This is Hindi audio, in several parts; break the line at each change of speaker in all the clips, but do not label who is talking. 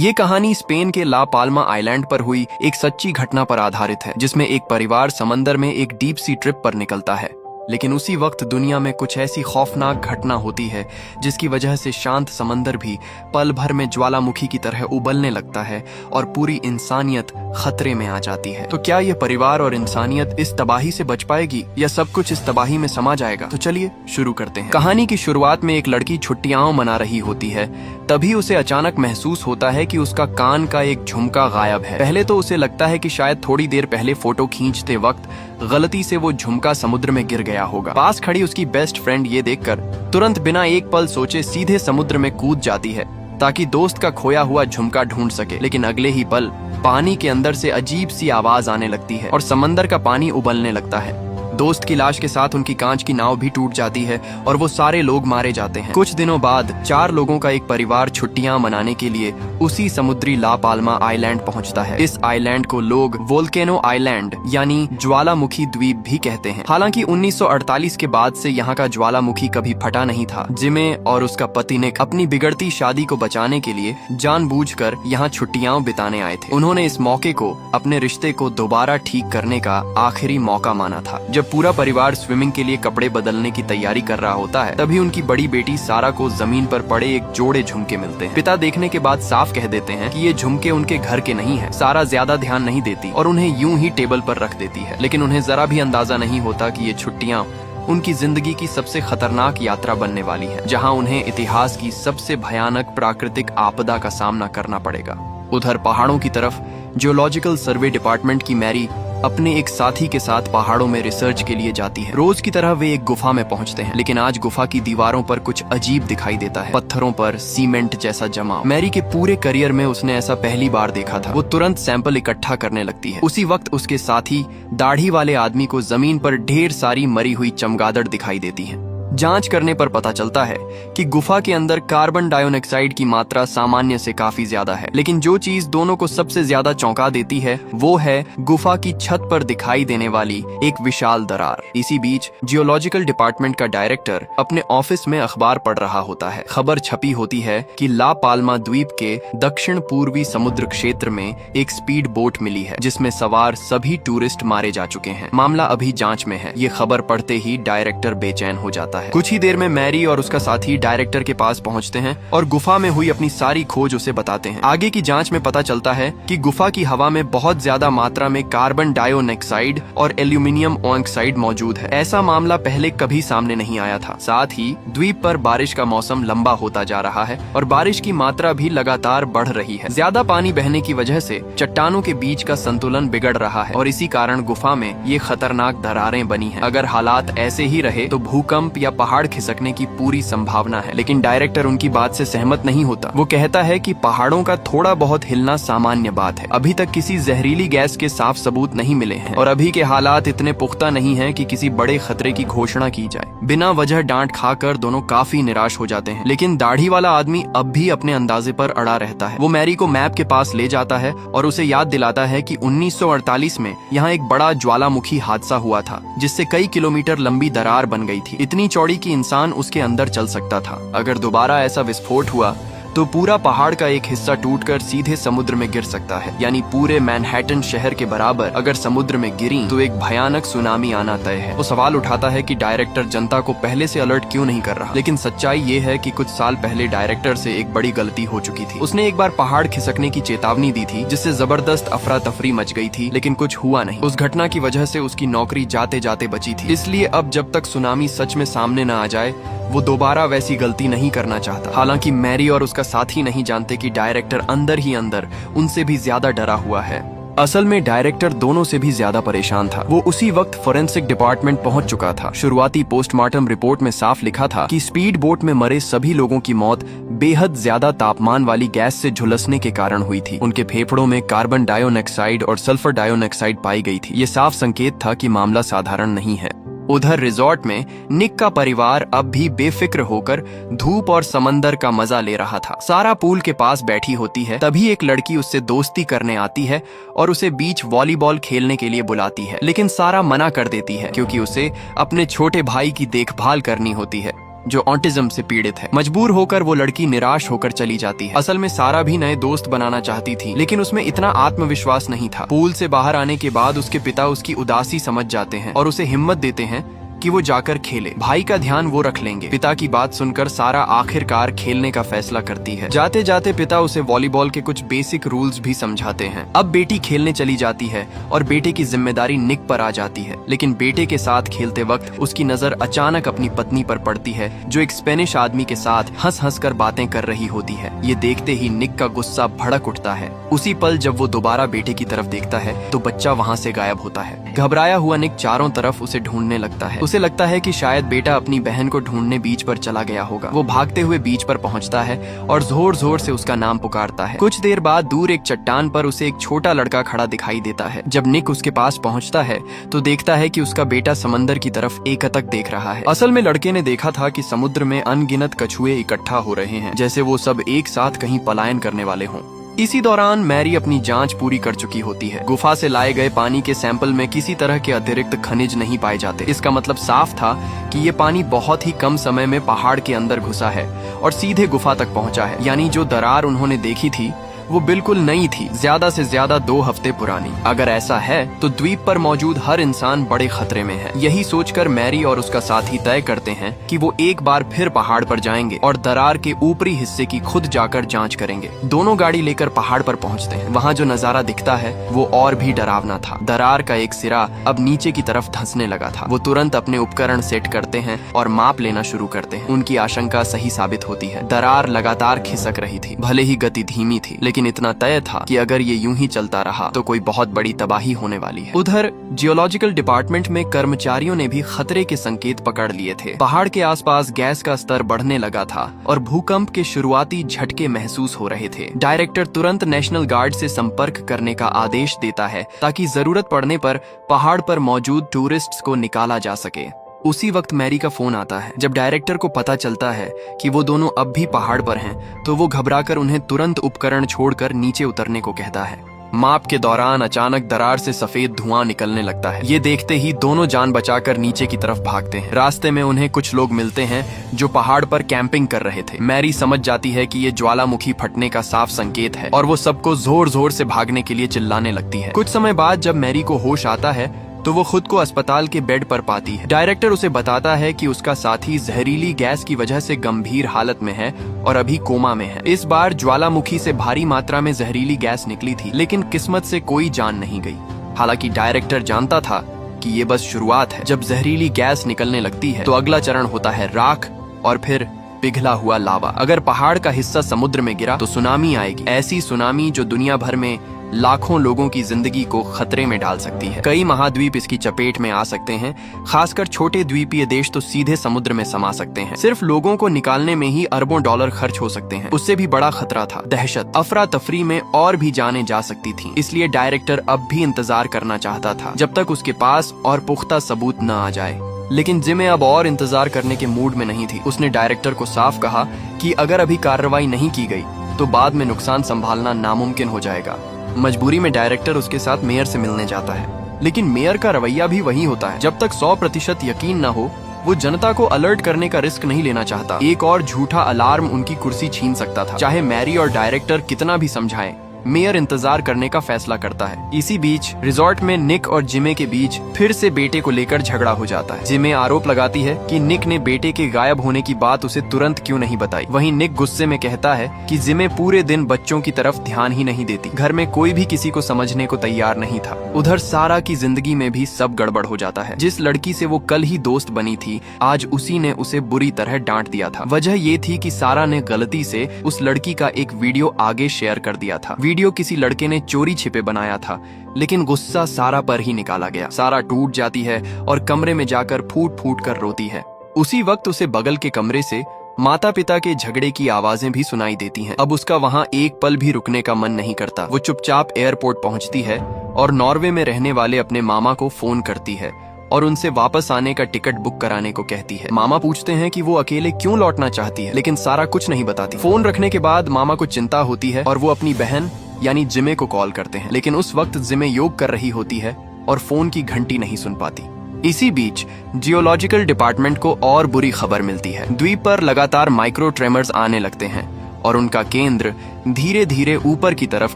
ये कहानी स्पेन के ला पाल्मा आइलैंड पर हुई एक सच्ची घटना पर आधारित है, जिसमें एक परिवार समंदर में एक डीप सी ट्रिप पर निकलता है। लेकिन उसी वक्त दुनिया में कुछ ऐसी खौफनाक घटना होती है जिसकी वजह से शांत समंदर भी पल भर में ज्वालामुखी की तरह उबलने लगता है और पूरी इंसानियत खतरे में आ जाती है। तो क्या ये परिवार और इंसानियत इस तबाही से बच पाएगी या सब कुछ इस तबाही में समा जाएगा? तो चलिए शुरू करते हैं। कहानी की शुरुआत में एक लड़की छुट्टियां मना रही होती है। तभी उसे अचानक महसूस होता है कि उसका कान का एक झुमका गायब है। पहले तो उसे लगता है कि शायद थोड़ी देर पहले फोटो खींचते वक्त गलती से वो झुमका समुद्र में गिर गया होगा। पास खड़ी उसकी बेस्ट फ्रेंड ये देखकर तुरंत बिना एक पल सोचे सीधे समुद्र में कूद जाती है ताकि दोस्त का खोया हुआ झुमका ढूंढ सके। लेकिन अगले ही पल पानी के अंदर से अजीब सी आवाज आने लगती है और समंदर का पानी उबलने लगता है। दोस्त की लाश के साथ उनकी कांच की नाव भी टूट जाती है और वो सारे लोग मारे जाते हैं। कुछ दिनों बाद 4 लोगों का एक परिवार छुट्टियां मनाने के लिए उसी समुद्री ला पाल्मा आइलैंड पहुंचता है। इस आइलैंड को लोग वोल्केनो आइलैंड यानी ज्वालामुखी द्वीप भी कहते हैं। हालांकि 1948 के बाद से यहाँ का ज्वालामुखी कभी फटा नहीं था। जिमे और उसका पति निक अपनी बिगड़ती शादी को बचाने के लिए जानबूझकर यहाँ छुट्टियां बिताने आए थे। उन्होंने इस मौके को अपने रिश्ते को दोबारा ठीक करने का आखिरी मौका माना था। जब पूरा परिवार स्विमिंग के लिए कपड़े बदलने की तैयारी कर रहा होता है, तभी उनकी बड़ी बेटी सारा को जमीन पर पड़े एक जोड़े झुमके मिलते हैं। पिता देखने के बाद साफ कह देते हैं कि ये झुमके उनके घर के नहीं हैं। सारा ज्यादा ध्यान नहीं देती और उन्हें यूं ही टेबल पर रख देती है। लेकिन उन्हें जरा भी अंदाजा नहीं होता कि ये छुट्टियां उनकी जिंदगी की सबसे खतरनाक यात्रा बनने वाली है, जहां उन्हें इतिहास की सबसे भयानक प्राकृतिक आपदा का सामना करना पड़ेगा। उधर पहाड़ों की तरफ जियोलॉजिकल सर्वे डिपार्टमेंट की मैरी अपने एक साथी के साथ पहाड़ों में रिसर्च के लिए जाती है। रोज की तरह वे एक गुफा में पहुंचते हैं, लेकिन आज गुफा की दीवारों पर कुछ अजीब दिखाई देता है। पत्थरों पर सीमेंट जैसा जमा। मैरी के पूरे करियर में उसने ऐसा पहली बार देखा था। वो तुरंत सैंपल इकट्ठा करने लगती है। उसी वक्त उसके साथी दाढ़ी वाले आदमी को जमीन पर ढेर सारी मरी हुई चमगादड़ दिखाई देती है। जांच करने पर पता चलता है कि गुफा के अंदर कार्बन डाइऑक्साइड की मात्रा सामान्य से काफी ज्यादा है। लेकिन जो चीज दोनों को सबसे ज्यादा चौंका देती है वो है गुफा की छत पर दिखाई देने वाली एक विशाल दरार। इसी बीच जियोलॉजिकल डिपार्टमेंट का डायरेक्टर अपने ऑफिस में अखबार पढ़ रहा होता है। खबर छपी होती है कि ला पाल्मा द्वीप के दक्षिण पूर्वी समुद्र क्षेत्र में एक स्पीड बोट मिली है, जिसमें सवार सभी टूरिस्ट मारे जा चुके हैं। मामला अभी जांच में है। ये खबर पढ़ते ही डायरेक्टर बेचैन हो जाता है। कुछ ही देर में मैरी और उसका साथी डायरेक्टर के पास पहुंचते हैं और गुफा में हुई अपनी सारी खोज उसे बताते हैं। आगे की जांच में पता चलता है कि गुफा की हवा में बहुत ज्यादा मात्रा में कार्बन डाइऑक्साइड और एल्यूमिनियम ऑक्साइड मौजूद है। ऐसा मामला पहले कभी सामने नहीं आया था। साथ ही द्वीप पर बारिश का मौसम लंबा होता जा रहा है और बारिश की मात्रा भी लगातार बढ़ रही है। ज्यादा पानी बहने की वजह से चट्टानों के बीच का संतुलन बिगड़ रहा है और इसी कारण गुफा में ये खतरनाक दरारें बनी हैं। अगर हालात ऐसे ही रहे तो भूकंप या पहाड़ खिसकने की पूरी संभावना है। लेकिन डायरेक्टर उनकी बात से सहमत नहीं होता। वो कहता है कि पहाड़ों का थोड़ा बहुत हिलना सामान्य बात है। अभी तक किसी जहरीली गैस के साफ सबूत नहीं मिले हैं और अभी के हालात इतने पुख्ता नहीं हैं कि किसी बड़े खतरे की घोषणा की जाए। बिना वजह डांट खाकर दोनों काफी निराश हो जाते हैं। लेकिन दाढ़ी वाला आदमी अब भी अपने अंदाजे पर अड़ा रहता है। वो मैरी को मैप के पास ले जाता है और उसे याद दिलाता है कि 1948 में यहाँ एक बड़ा ज्वालामुखी हादसा हुआ था, जिससे कई किलोमीटर लंबी दरार बन गई थी। इतनी चौड़ी कि इंसान उसके अंदर चल सकता था। अगर दोबारा ऐसा विस्फोट हुआ तो पूरा पहाड़ का एक हिस्सा टूटकर सीधे समुद्र में गिर सकता है, यानी पूरे मैनहट्टन शहर के बराबर अगर समुद्र में गिरी तो एक भयानक सुनामी आना तय है। वो सवाल उठाता है कि डायरेक्टर जनता को पहले से अलर्ट क्यों नहीं कर रहा। लेकिन सच्चाई ये है कि कुछ साल पहले डायरेक्टर से एक बड़ी गलती हो चुकी थी। उसने एक बार पहाड़ खिसकने की चेतावनी दी थी, जिससे जबरदस्त अफरा तफरी मच गई थी, लेकिन कुछ हुआ नहीं। उस घटना की वजह से उसकी नौकरी जाते जाते बची थी। इसलिए अब जब तक सुनामी सच में सामने न आ जाए वो दोबारा वैसी गलती नहीं करना चाहता। हालांकि मैरी और उसका साथी नहीं जानते कि डायरेक्टर अंदर ही अंदर उनसे भी ज्यादा डरा हुआ है। असल में डायरेक्टर दोनों से भी ज्यादा परेशान था। वो उसी वक्त फोरेंसिक डिपार्टमेंट पहुंच चुका था। शुरुआती पोस्टमार्टम रिपोर्ट में साफ लिखा था कि स्पीड बोट में मरे सभी लोगों की मौत बेहद ज्यादा तापमान वाली गैस से झुलसने के कारण हुई थी। उनके फेफड़ों में कार्बन डाइऑक्साइड और सल्फर डाइऑक्साइड पाई गई थी। ये साफ संकेत था कि मामला साधारण नहीं है। उधर रिजॉर्ट में निक का परिवार अब भी बेफिक्र होकर धूप और समंदर का मजा ले रहा था। सारा पूल के पास बैठी होती है, तभी एक लड़की उससे दोस्ती करने आती है और उसे बीच वॉलीबॉल खेलने के लिए बुलाती है। लेकिन सारा मना कर देती है क्योंकि उसे अपने छोटे भाई की देखभाल करनी होती है। जो ऑटिज्म से पीड़ित है। मजबूर होकर वो लड़की निराश होकर चली जाती है। असल में सारा भी नए दोस्त बनाना चाहती थी, लेकिन उसमें इतना आत्मविश्वास नहीं था। पूल से बाहर आने के बाद उसके पिता उसकी उदासी समझ जाते हैं और उसे हिम्मत देते हैं कि वो जाकर खेले, भाई का ध्यान वो रख लेंगे। पिता की बात सुनकर सारा आखिरकार खेलने का फैसला करती है। जाते जाते पिता उसे वॉलीबॉल के कुछ बेसिक रूल्स भी समझाते हैं। अब बेटी खेलने चली जाती है और बेटे की जिम्मेदारी निक पर आ जाती है। लेकिन बेटे के साथ खेलते वक्त उसकी नजर अचानक अपनी पत्नी पर पड़ती है, जो एक स्पेनिश आदमी के साथ हंस हंस कर बातें कर रही होती है। ये देखते ही निक का गुस्सा भड़क उठता है। उसी पल जब वो दोबारा बेटे की तरफ देखता है तो बच्चा वहाँ से गायब होता है। घबराया हुआ निक चारों तरफ उसे ढूंढने लगता है। उसे लगता है कि शायद बेटा अपनी बहन को ढूंढने बीच पर चला गया होगा। वो भागते हुए बीच पर पहुंचता है और जोर जोर से उसका नाम पुकारता है। कुछ देर बाद दूर एक चट्टान पर उसे एक छोटा लड़का खड़ा दिखाई देता है। जब निक उसके पास पहुंचता है तो देखता है कि उसका बेटा समंदर की तरफ एकटक देख रहा है। असल में लड़के ने देखा था कि समुद्र में अनगिनत कछुए इकट्ठा हो रहे हैं, जैसे वो सब एक साथ कहीं पलायन करने वाले हों। इसी दौरान मैरी अपनी जांच पूरी कर चुकी होती है। गुफा से लाए गए पानी के सैंपल में किसी तरह के अतिरिक्त खनिज नहीं पाए जाते। इसका मतलब साफ था कि ये पानी बहुत ही कम समय में पहाड़ के अंदर घुसा है और सीधे गुफा तक पहुंचा है। यानी जो दरार उन्होंने देखी थी वो बिल्कुल नई थी, ज्यादा से ज्यादा 2 हफ्ते पुरानी। अगर ऐसा है तो द्वीप पर मौजूद हर इंसान बड़े खतरे में है। यही सोचकर मैरी और उसका साथी तय करते हैं कि वो एक बार फिर पहाड़ पर जाएंगे और दरार के ऊपरी हिस्से की खुद जाकर जांच करेंगे। दोनों गाड़ी लेकर पहाड़ पर पहुंचते हैं। वहाँ जो नजारा दिखता है वो और भी डरावना था। दरार का एक सिरा अब नीचे की तरफ धंसने लगा था। वो तुरंत अपने उपकरण सेट करते हैं और माप लेना शुरू करते हैं। उनकी आशंका सही साबित होती है। दरार लगातार खिसक रही थी। भले ही गति धीमी थी, लेकिन इतना तय था कि अगर ये यूं ही चलता रहा तो कोई बहुत बड़ी तबाही होने वाली है। उधर जियोलॉजिकल डिपार्टमेंट में कर्मचारियों ने भी खतरे के संकेत पकड़ लिए थे। पहाड़ के आसपास गैस का स्तर बढ़ने लगा था और भूकंप के शुरुआती झटके महसूस हो रहे थे। डायरेक्टर तुरंत नेशनल गार्ड से संपर्क करने का आदेश देता है ताकि जरूरत पड़ने पर पहाड़ पर मौजूद टूरिस्ट्स को निकाला जा सके। उसी वक्त मैरी का फोन आता है। जब डायरेक्टर को पता चलता है कि वो दोनों अब भी पहाड़ पर हैं, तो वो घबराकर उन्हें तुरंत उपकरण छोड़कर नीचे उतरने को कहता है। माप के दौरान अचानक दरार से सफेद धुआं निकलने लगता है। ये देखते ही दोनों जान बचाकर नीचे की तरफ भागते हैं। रास्ते में उन्हें कुछ लोग मिलते हैं जो पहाड़ पर कैंपिंग कर रहे थे। मैरी समझ जाती है कि ये ज्वालामुखी फटने का साफ संकेत है और वो सबको जोर जोर से भागने के लिए चिल्लाने लगती है। कुछ समय बाद जब मैरी को होश आता है तो वो खुद को अस्पताल के बेड पर पाती है। डायरेक्टर उसे बताता है कि उसका साथी जहरीली गैस की वजह से गंभीर हालत में है और अभी कोमा में है। इस बार ज्वालामुखी से भारी मात्रा में जहरीली गैस निकली थी, लेकिन किस्मत से कोई जान नहीं गई। हालांकि डायरेक्टर जानता था कि ये बस शुरुआत है। जब जहरीली गैस निकलने लगती है तो अगला चरण होता है राख और फिर पिघला हुआ लावा। अगर पहाड़ का हिस्सा समुद्र में गिरा तो सुनामी आएगी। ऐसी सुनामी जो दुनिया भर में लाखों लोगों की जिंदगी को खतरे में डाल सकती है। कई महाद्वीप इसकी चपेट में आ सकते हैं। खासकर छोटे द्वीपीय देश तो सीधे समुद्र में समा सकते हैं। सिर्फ लोगों को निकालने में ही अरबों डॉलर खर्च हो सकते हैं। उससे भी बड़ा खतरा था दहशत। अफरा तफरी में और भी जाने जा सकती थी। इसलिए डायरेक्टर अब भी इंतजार करना चाहता था जब तक उसके पास और पुख्ता सबूत न आ जाए। लेकिन जिमे अब और इंतजार करने के मूड में नहीं थी। उसने डायरेक्टर को साफ कहा कि अगर अभी कार्रवाई नहीं की गई तो बाद में नुकसान संभालना नामुमकिन हो जाएगा। मजबूरी में डायरेक्टर उसके साथ मेयर से मिलने जाता है, लेकिन मेयर का रवैया भी वही होता है। जब तक 100% यकीन न हो वो जनता को अलर्ट करने का रिस्क नहीं लेना चाहता। एक और झूठा अलार्म उनकी कुर्सी छीन सकता था। चाहे मैरी और डायरेक्टर कितना भी समझाएं, मेयर इंतजार करने का फैसला करता है। इसी बीच रिजॉर्ट में निक और जिमे के बीच फिर से बेटे को लेकर झगड़ा हो जाता है। जिमे आरोप लगाती है कि निक ने बेटे के गायब होने की बात उसे तुरंत क्यों नहीं बताई। वहीं निक गुस्से में कहता है कि जिमे पूरे दिन बच्चों की तरफ ध्यान ही नहीं देती। घर में कोई भी किसी को समझने को तैयार नहीं था। उधर सारा की जिंदगी में भी सब गड़बड़ हो जाता है। जिस लड़की से वो कल ही दोस्त बनी थी, आज उसी ने उसे बुरी तरह डांट दिया था। वजह ये थी कि सारा ने गलती से उस लड़की का एक वीडियो आगे शेयर कर दिया था। वीडियो किसी लड़के ने चोरी छिपे बनाया था, लेकिन गुस्सा सारा पर ही निकाला गया। सारा टूट जाती है और कमरे में जाकर फूट फूट कर रोती है। उसी वक्त उसे बगल के कमरे से माता पिता के झगड़े की आवाजें भी सुनाई देती हैं। अब उसका वहां एक पल भी रुकने का मन नहीं करता। वो चुपचाप एयरपोर्ट पहुंचती है और नॉर्वे में रहने वाले अपने मामा को फोन करती है और उनसे वापस आने का टिकट बुक कराने को कहती है। मामा पूछते हैं कि वो अकेले क्यों लौटना चाहती है, लेकिन सारा कुछ नहीं बताती। फोन रखने के बाद मामा को चिंता होती है और वो अपनी बहन यानी जिमे को कॉल करते हैं, लेकिन उस वक्त जिमे योग कर रही होती है और फोन की घंटी नहीं सुन पाती। इसी बीच जियोलॉजिकल डिपार्टमेंट को और बुरी खबर मिलती है। द्वीप पर लगातार माइक्रो ट्रेमर्स आने लगते हैं और उनका केंद्र धीरे धीरे ऊपर की तरफ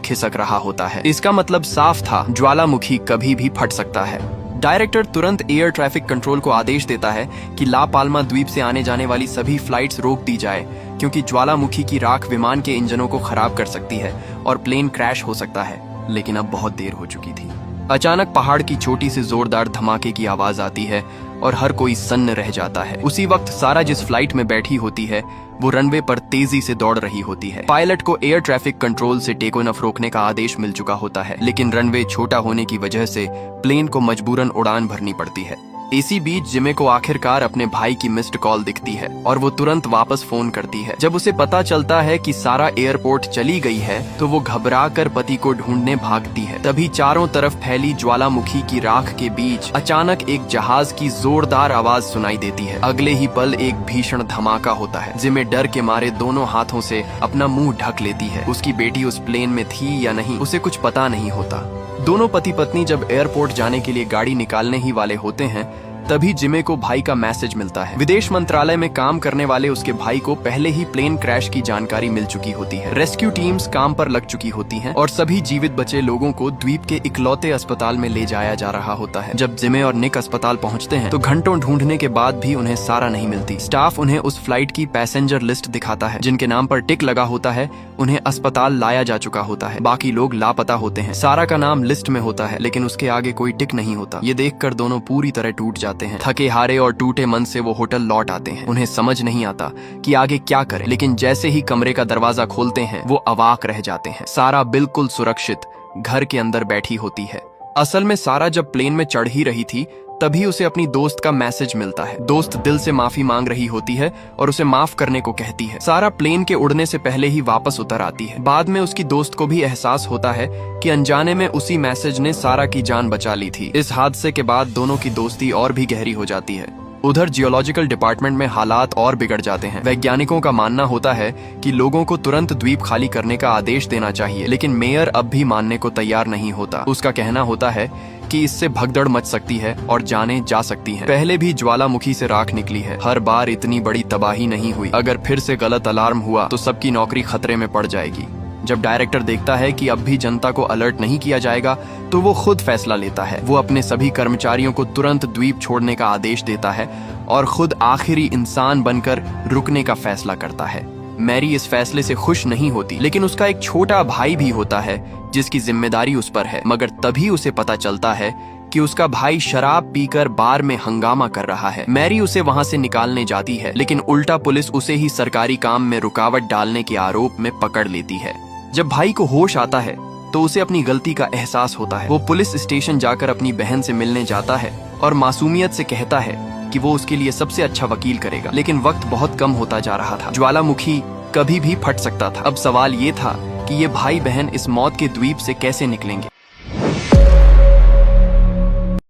खिसक रहा होता है। इसका मतलब साफ था, ज्वालामुखी कभी भी फट सकता है। डायरेक्टर तुरंत एयर ट्रैफिक कंट्रोल को आदेश देता है कि ला पाल्मा द्वीप से आने जाने वाली सभी फ्लाइट्स रोक दी जाए, क्योंकि ज्वालामुखी की राख विमान के इंजनों को खराब कर सकती है और प्लेन क्रैश हो सकता है। लेकिन अब बहुत देर हो चुकी थी। अचानक पहाड़ की चोटी से जोरदार धमाके की आवाज आती है और हर कोई सन्न रह जाता है। उसी वक्त सारा जिस फ्लाइट में बैठी होती है वो रनवे पर तेजी से दौड़ रही होती है। पायलट को एयर ट्रैफिक कंट्रोल से टेक ऑफ रोकने का आदेश मिल चुका होता है, लेकिन रनवे छोटा होने की वजह से प्लेन को मजबूरन उड़ान भरनी पड़ती है। इसी बीच जिमे को आखिरकार अपने भाई की मिस्ड कॉल दिखती है और वो तुरंत वापस फोन करती है। जब उसे पता चलता है कि सारा एयरपोर्ट चली गई है तो वो घबरा कर पति को ढूंढने भागती है। तभी चारों तरफ फैली ज्वालामुखी की राख के बीच अचानक एक जहाज की जोरदार आवाज सुनाई देती है। अगले ही पल एक भीषण धमाका होता है। जिमे डर के मारे दोनों हाथों से अपना मुंह ढक लेती है। उसकी बेटी उस प्लेन में थी या नहीं उसे कुछ पता नहीं होता। दोनों पति पत्नी जब एयरपोर्ट जाने के लिए गाड़ी निकालने ही वाले होते हैं तभी जिमे को भाई का मैसेज मिलता है। विदेश मंत्रालय में काम करने वाले उसके भाई को पहले ही प्लेन क्रैश की जानकारी मिल चुकी होती है। रेस्क्यू टीम्स काम पर लग चुकी होती हैं और सभी जीवित बचे लोगों को द्वीप के इकलौते अस्पताल में ले जाया जा रहा होता है। जब जिमे और निक अस्पताल पहुंचते हैं तो घंटों ढूंढने के बाद भी उन्हें सारा नहीं मिलती। स्टाफ उन्हें उस फ्लाइट की पैसेंजर लिस्ट दिखाता है जिनके नाम पर टिक लगा होता है। उन्हें अस्पताल लाया जा चुका होता है। बाकी लोग लापता होते हैं। सारा का नाम लिस्ट में होता है लेकिन उसके आगे कोई टिक नहीं होता। ये देखकर दोनों पूरी तरह टूट जाते हैं। थके हारे और टूटे मन से वो होटल लौट आते हैं। उन्हें समझ नहीं आता कि आगे क्या करें, लेकिन जैसे ही कमरे का दरवाजा खोलते हैं वो अवाक रह जाते हैं। सारा बिल्कुल सुरक्षित घर के अंदर बैठी होती है। असल में सारा जब प्लेन में चढ़ ही रही थी तभी उसे अपनी दोस्त का मैसेज मिलता है। दोस्त दिल से माफी मांग रही होती है और उसे माफ करने को कहती है। सारा प्लेन के उड़ने से पहले ही वापस उतर आती है। बाद में उसकी दोस्त को भी एहसास होता है कि अनजाने में उसी मैसेज ने सारा की जान बचा ली थी। इस हादसे के बाद दोनों की दोस्ती और भी गहरी हो जाती है। उधर जियोलॉजिकल डिपार्टमेंट में हालात और बिगड़ जाते हैं। वैज्ञानिकों का मानना होता है कि लोगों को तुरंत द्वीप खाली करने का आदेश देना चाहिए, लेकिन मेयर अब भी मानने को तैयार नहीं होता। उसका कहना होता है कि इससे भगदड़ मच सकती है और जानें जा सकती हैं। पहले भी ज्वालामुखी से राख निकली है, हर बार इतनी बड़ी तबाही नहीं हुई। अगर फिर से गलत अलार्म हुआ तो सबकी नौकरी खतरे में पड़ जाएगी। जब डायरेक्टर देखता है कि अब भी जनता को अलर्ट नहीं किया जाएगा तो वो खुद फैसला लेता है। वो अपने सभी कर्मचारियों को तुरंत द्वीप छोड़ने का आदेश देता है और खुद आखिरी इंसान बनकर रुकने का फैसला करता है। मैरी इस फैसले से खुश नहीं होती, लेकिन उसका एक छोटा भाई भी होता है जिसकी जिम्मेदारी उस पर है। मगर तभी उसे पता चलता है कि उसका भाई शराब पीकर बार में हंगामा कर रहा है। मैरी उसे वहां से निकालने जाती है, लेकिन उल्टा पुलिस उसे ही सरकारी काम में रुकावट डालने के आरोप में पकड़ लेती है। जब भाई को होश आता है तो उसे अपनी गलती का एहसास होता है। वो पुलिस स्टेशन जाकर अपनी बहन से मिलने जाता है और मासूमियत से कहता है कि वो उसके लिए सबसे अच्छा वकील करेगा। लेकिन वक्त बहुत कम होता जा रहा था। ज्वालामुखी कभी भी फट सकता था। अब सवाल ये था कि ये भाई बहन इस मौत के द्वीप से कैसे निकलेंगे।